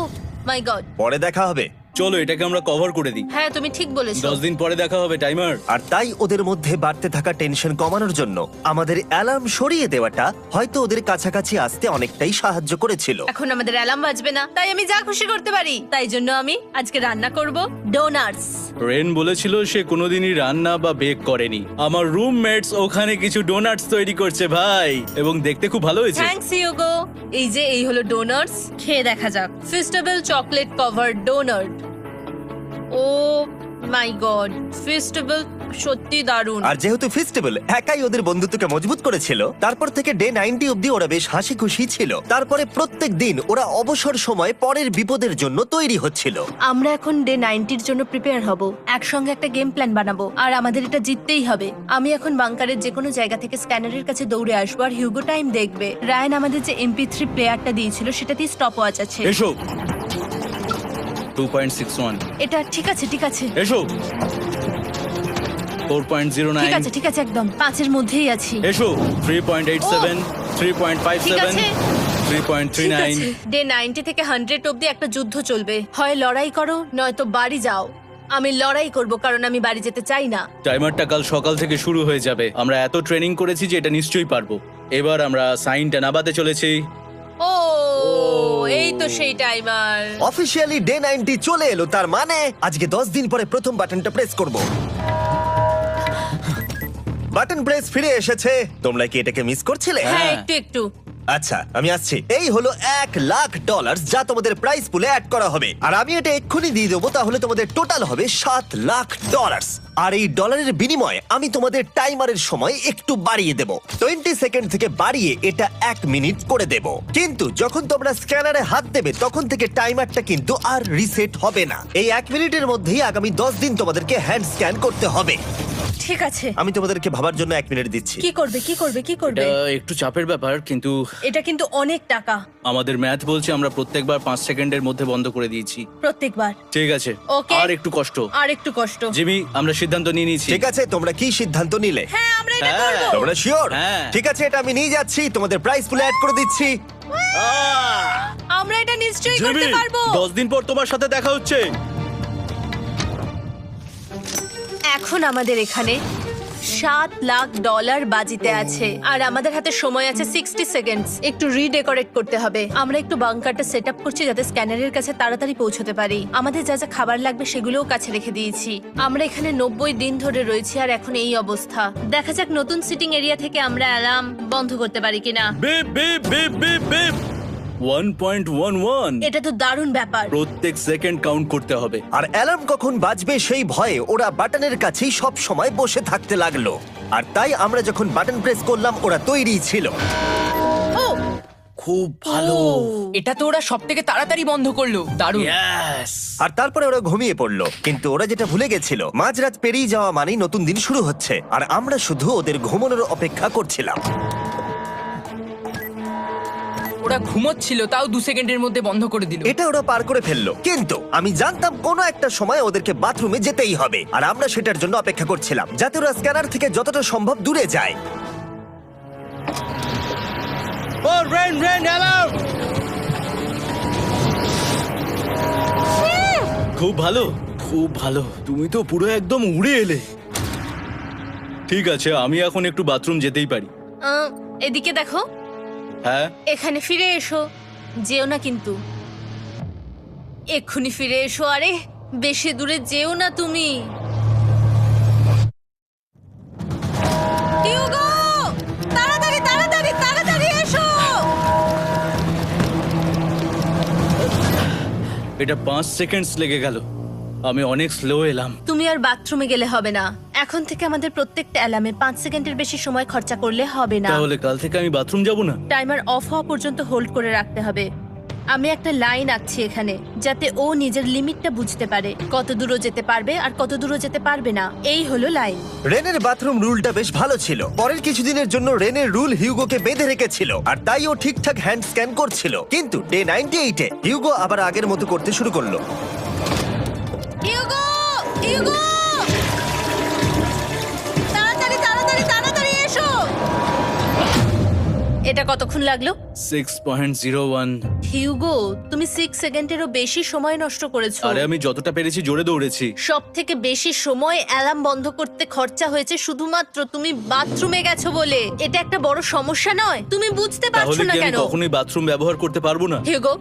S2: মাই গড।
S1: পরে দেখা হবে।
S3: চলো এটাকে আমরা কভার করে দিই।
S2: হ্যাঁ তুমি ঠিক বলেছো।
S3: 10 দিন পরে দেখা হবে টাইমার।
S1: আর তাই ওদের মধ্যে বাড়তে থাকা টেনশন কমানোর জন্য আমাদের অ্যালার্ম সরিয়ে দেওয়াটা হয়তো ওদের কাছাকাছি আসতে অনেকটাই সাহায্য করেছিল।
S2: এখন আমাদের অ্যালার্ম বাজবে না, তাই আমি যা খুশি করতে পারি। তাই জন্য আমি আজকে রান্না করব ডোনাটস।
S3: রেন বলেছিল সে কোনোদিনই রান্না বা বেক করেনি। আমার রুমমেটস ওখানে কিছু ডোনাটস তৈরি করছে ভাই, এবং দেখতে খুব ভালো হয়েছে।
S2: থ্যাঙ্কস ইউগো। এই হলো ডোনাটস, খেয়ে দেখা যাক। Festival chocolate covered donut. Oh my god, festival সত্যি দারুণ।
S1: আর যেহেতু ফেস্টিভ্যাল একাই ওদের বন্ধুত্বকে মজবুত করেছিল, তারপর থেকে ডে 90 অব্দি ওরা বেশ হাসি খুশি ছিল। তারপরে প্রত্যেক দিন ওরা অবসর সময় পরের বিপদের জন্য তৈরি হচ্ছিল।
S2: আমরা এখন ডে 90 এর জন্য প্রিপেয়ার হব, একসঙ্গে একটা গেম প্ল্যান বানাবো, আর আমাদের এটা জিততেই হবে। আমি এখন বাংকারের যে কোনো জায়গা থেকে স্ক্যানারের কাছে দৌড়ে আসবো, আর হিউগো টাইম দেখবে। রায়ান আমাদের যে MP3 প্লেয়ারটা দিয়েছিল সেটাতেই স্টপ ওয়াচ আছে।
S3: এসো 2.61।
S2: এটা ঠিক আছে, ঠিক আছে,
S3: এসো 4.09।
S2: ঠিক আছে, ঠিক আছে, একদম 5 এর মধ্যেই আছি।
S3: এসো 3.87,
S2: ঠিক
S3: 3.57,
S2: আছে।
S3: 3.39।
S2: ডে 90 থেকে 100 অব্দি একটা যুদ্ধ চলবে। হয় লড়াই করো নয়তো বাড়ি যাও। আমি লড়াই করব, কারণ আমি বাড়ি যেতে চাই না।
S3: টাইমারটা কাল সকাল থেকে শুরু হয়ে যাবে। আমরা এত ট্রেনিং করেছি যে এটা নিশ্চয়ই পারবো। এবার আমরা সাইনটা নাবাতে চলেছি।
S2: ও এই তো সেই টাইমার।
S1: অফিসিয়ালি ডে 90 চলে এলো, তার মানে আজকে 10 দিন পরে প্রথম বাটনটা প্রেস করব। বাটন প্রেস ফিরে এসেছে। তোমরা কি এটাকে মিস করছিলে?
S2: হ্যাঁ একটু একটু।
S1: আচ্ছা আমি আসছি। এই হলো $1,00,000 যা তোমাদের প্রাইস পুলে অ্যাড করা হবে, আর আমি এটা এক্ষুনি দিয়ে দেবো। তাহলে তোমাদের টোটাল হবে $7,00,000। আর এই ডলারের বিনিময়ে আমি তোমাদের টাইমারের সময় একটু বাড়িয়ে দেব। 20 সেকেন্ড থেকে বাড়িয়ে এটা 1 মিনিট করে দেব। কিন্তু যখন তোমরা স্ক্যানারে হাত দেবে তখন থেকে টাইমারটা কিন্তু আর রিসেট হবে না। এই 1 মিনিটের মধ্যেই আগামী 10 দিন তোমাদেরকে হ্যান্ড স্ক্যান করতে হবে।
S2: ঠিক আছে।
S1: আমি তোমাদেরকে ভাবার জন্য 1 মিনিট দিচ্ছি।
S2: কি করবে, কি করবে, কি করবে?
S3: এটা একটু চাপের ব্যাপার, কিন্তু
S2: এটা কিন্তু অনেক টাকা।
S3: আমাদের ম্যাথ বলছে আমরা প্রত্যেকবার 5 সেকেন্ডের মধ্যে বন্ধ করে দিয়েছি।
S2: প্রত্যেকবার।
S3: ঠিক আছে,
S2: Okay.
S3: আর একটু কষ্ট।
S2: আর একটু কষ্ট।
S3: জিমি, আমরা সিদ্ধান্ত নিয়ে নিয়েছি।
S1: ঠিক আছে, তোমরা কি সিদ্ধান্ত নিলে?
S2: হ্যাঁ আমরা এটা
S3: হ্যাঁ।
S2: করব।
S1: তোমরা শিওর?
S3: হ্যাঁ।
S1: ঠিক আছে, এটা আমি নিয়ে যাচ্ছি, তোমাদের প্রাইস পুলে অ্যাড করে দিচ্ছি।
S2: আমরা এটা নিশ্চয়ই
S3: জিমি,
S2: করতে পারবো।
S3: 10 দিন পর তোমার সাথে দেখা হচ্ছে।
S2: এখন আমাদের এখানে $7,00,000 বাজিতে আছে, আর আমাদের হাতে সময় আছে 60 সেকেন্ডস। একটু রিডেকোরেট করতে হবে। আমরা একটু বাংকারটা সেট আপ করছি যাতে স্ক্যানারের কাছে তাড়াতাড়ি পৌঁছতে পারি। আমাদের যা যা খাবার লাগবে সেগুলোও কাছে রেখে দিয়েছি। আমরা এখানে 90 দিন ধরে রয়েছি, আর এখন এই অবস্থা। দেখা যাক নতুন সিটিং এরিয়া থেকে আমরা অ্যালার্ম বন্ধ করতে পারি কিনা।
S3: Beep beep beep beep beep 1.11।
S2: এটা তো দারুণ ব্যাপার।
S3: প্রত্যেক সেকেন্ড কাউন্ট করতে হবে।
S1: আর অ্যালার্ম কখন বাজবে সেই ভয়ে ওরা বাটনের কাছেই সব সময় বসে থাকতে লাগলো। আর তাই আমরা যখন বাটন প্রেস করলাম ওরা তৈরি ছিল।
S2: ও
S3: খুব ভালো।
S6: এটা তো ওরা সব থেকে তাড়াতাড়ি বন্ধ করলো, দারুণ।
S3: ইয়েস।
S1: আর তারপরে ওরা ঘুমিয়ে পড়লো। কিন্তু ওরা যেটা ভুলে গেছিল, মাঝরাত পেরিয়ে যাওয়া মানেই নতুন দিন শুরু হচ্ছে, আর আমরা শুধু ওদের ঘুমানোর অপেক্ষা করছিলাম।
S6: ওরা ঘুমোচ্ছিল, তাও 2 সেকেন্ডের মধ্যে বন্ধ করে দিল।
S1: এটা ওরা পার করে ফেললো, কিন্তু আমি জানতাম কোনো একটা সময় ওদেরকে বাথরুমে যেতেই হবে, আর আমরা সেটার জন্য অপেক্ষা করছিলাম যাতে ওরা স্ক্যানার থেকে যতটা সম্ভব দূরে যায়।
S3: ও রেন রেন অ্যালার্ম। খুব ভালো, খুব ভালো। তুমি তো পুরো একদম উড়ে এলে। ঠিক আছে, আমি এখন একটু বাথরুম যেতেই পারি।
S2: এদিকে দেখো,
S3: হ্যাঁ
S2: এখানে ফিরে এসো। যেও না কিন্তু, এক্ষুনি ফিরে এসো। আরে বেশি দূরে যেও না তুমি। হিউগো, তাড়াতাড়ি তাড়াতাড়ি তাড়াতাড়ি এসো।
S3: এটা 5 সেকেন্ডস লেগে গেল। আমি অনেক স্লো এলাম।
S2: তুমি আর বাথরুমে গেলে হবে না। এখন থেকে আমাদের প্রত্যেকটা অ্যালার্মে 5 সেকেন্ডের বেশি সময় খরচা করলে হবে না।
S3: তাহলে কাল থেকে আমি বাথরুম যাব না।
S2: টাইমার অফ হওয়া পর্যন্ত হোল্ড করে রাখতে হবে। আমি একটা লাইন আঁকছি এখানে যাতে ও নিজের লিমিটটা বুঝতে পারে, কত দূরও যেতে পারবে আর কত দূরও যেতে পারবে না। এই হলো লাইন।
S1: রেনের বাথরুম রুলটা বেশ ভালো ছিল। পরের কিছুদিনের জন্য রেনের রুল হিউগোকে বেঁধে রেখেছিল, আর তাই ও ঠিকঠাক হ্যান্ড স্ক্যান করছিল। কিন্তু ডে 98-এ হিউগো আবার আগের মতো করতে শুরু করলো।
S2: হিউগো, হিউগো, তাড়াতাড়ি তাড়াতাড়ি তাড়াতাড়ি এসো। এটা কতক্ষণ লাগলো?
S3: 6.01।
S2: হিউগো, তুমি 6 সেকেন্ডেরও বেশি সময় নষ্ট করেছো।
S3: আরে আমি যতটা পেরেছি জোরে দৌড়েছি।
S2: সব থেকে বেশি সময় অ্যালার্ম বন্ধ করতে খরচা হয়েছে শুধুমাত্র তুমি বাথরুমে গেছো বলে। এটা একটা বড় সমস্যা নয়? তুমি বুঝতে পারছো
S3: তাহলে
S2: না
S3: কি আমি
S2: কেন?
S3: কখনোই বাথরুম ব্যবহার করতে পারবো না?
S2: হিউগো,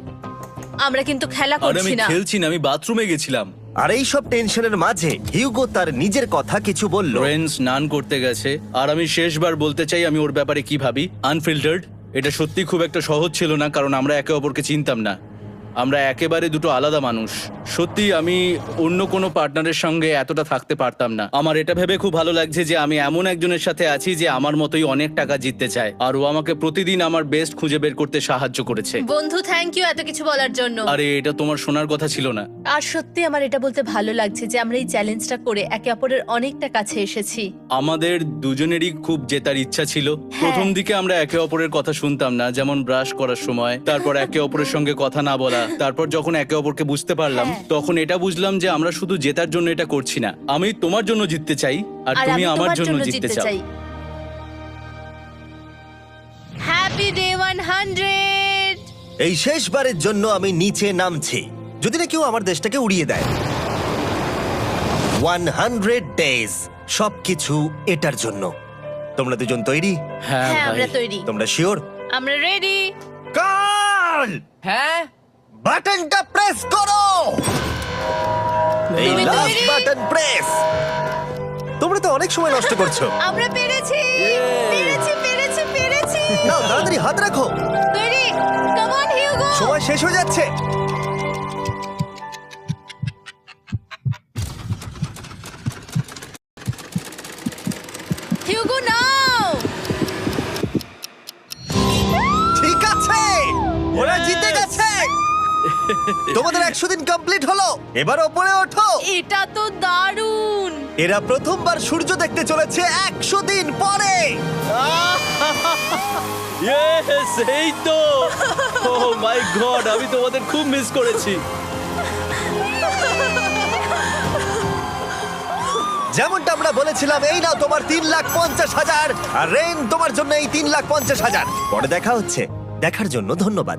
S2: আমরা কিন্তু খেলা
S3: আরে আমি
S2: করছি না।
S3: খেলছি না, আমি বাথরুমে গেছিলাম।
S1: আর এই সব টেনশনের মাঝে হিউগো তার নিজের কথা কিছু বলল।
S3: রেন স্নান করতে গেছে, আর আমি শেষবার বলতে চাই আমি ওর ব্যাপারে কি ভাবি। আনফিল্টার্ড, এটা সত্যি খুব একটা সহজ ছিল না, কারণ আমরা একে অপরকে চিনতাম না। আমরা একেবারে দুটো আলাদা মানুষ। সত্যি আমি অন্য কোনো পার্টনারের সঙ্গে এতটা থাকতে পারতাম না। আমার এটা ভেবে খুব ভালো লাগছে যে আমি এমন একজনের সাথে আছি যে আমার মতোই অনেক টাকা জিততে চায়, আর ও আমাকে প্রতিদিন আমার বেস্ট খুঁজে বের করতে সাহায্য করেছে।
S2: বন্ধু, থ্যাংক ইউ এত কিছু বলার জন্য।
S3: আরে এটা তোমার শোনার কথা ছিল না।
S2: আর সত্যি আমার এটা বলতে ভালো লাগছে যে আমরা এই চ্যালেঞ্জটা করে একে অপরের অনেকটা কাছে এসেছি।
S3: আমাদের দুজনেরই খুব জেতার ইচ্ছা ছিল। প্রথম দিকে আমরা একে অপরের কথা শুনতাম না, যেমন ব্রাশ করার সময়, তারপর একে অপরের সঙ্গে কথা না বলা। তারপর যখন একে অপরকে বুঝতে পারলাম, তখন এটা বুঝলাম যে আমরা শুধু জেতার জন্য এটা করছি না। আমি তোমার জন্য জিততে চাই, আর তুমি
S2: আমি
S3: আমার
S2: তোমার
S3: জন্য জিততে চাও।
S2: Happy day 100।
S1: এই শেষবারের জন্য আমি নিচে নামছি, যদি না কেউ আমার দেশটাকে উড়িয়ে দেয়। 100 ডেজ, সবকিছু এটার জন্য। তোমরা দুজন তৈরি?
S3: হ্যাঁ
S2: হ্যাঁ,
S3: ভাই।
S2: আমরা তৈরি।
S1: তোমরা শিওর?
S2: আমরা রেডি।
S1: কার্ল,
S6: হ্যাঁ,
S1: বাটনটা প্রেস করো। এই
S2: তুমি
S1: লাস্ট
S2: তৈরি?
S1: Button press. তোমরা তো অনেক সময় নষ্ট করছো।
S2: আমরা পেরেছি, পেরেছি, পেরেছি, পেরেছি।
S1: নাও তাড়াতাড়ি হাত রাখো,
S2: তৈরি? Come on Hugo.
S1: সময় শেষ হয়ে যাচ্ছে।
S2: হিউগো নাও।
S1: ঠিক আছে, ওরা জিতে গেছে। তোমাদের 100 দিন কমপ্লিট হলো, এবার ওপরে ওঠো।
S2: এটা তো দারুণ।
S1: এরা প্রথমবার সূর্য দেখতে চলেছে 100 দিন পরে।
S3: Yes, এই তো। Oh my God, আমি তোমাদের খুব মিস করেছি।
S1: যেমনটা আমরা বলেছিলাম, এই নাও তোমার 3,50,000, আর রেন তোমার জন্য এই 3,50,000। পরে দেখা হচ্ছে, দেখার জন্য ধন্যবাদ।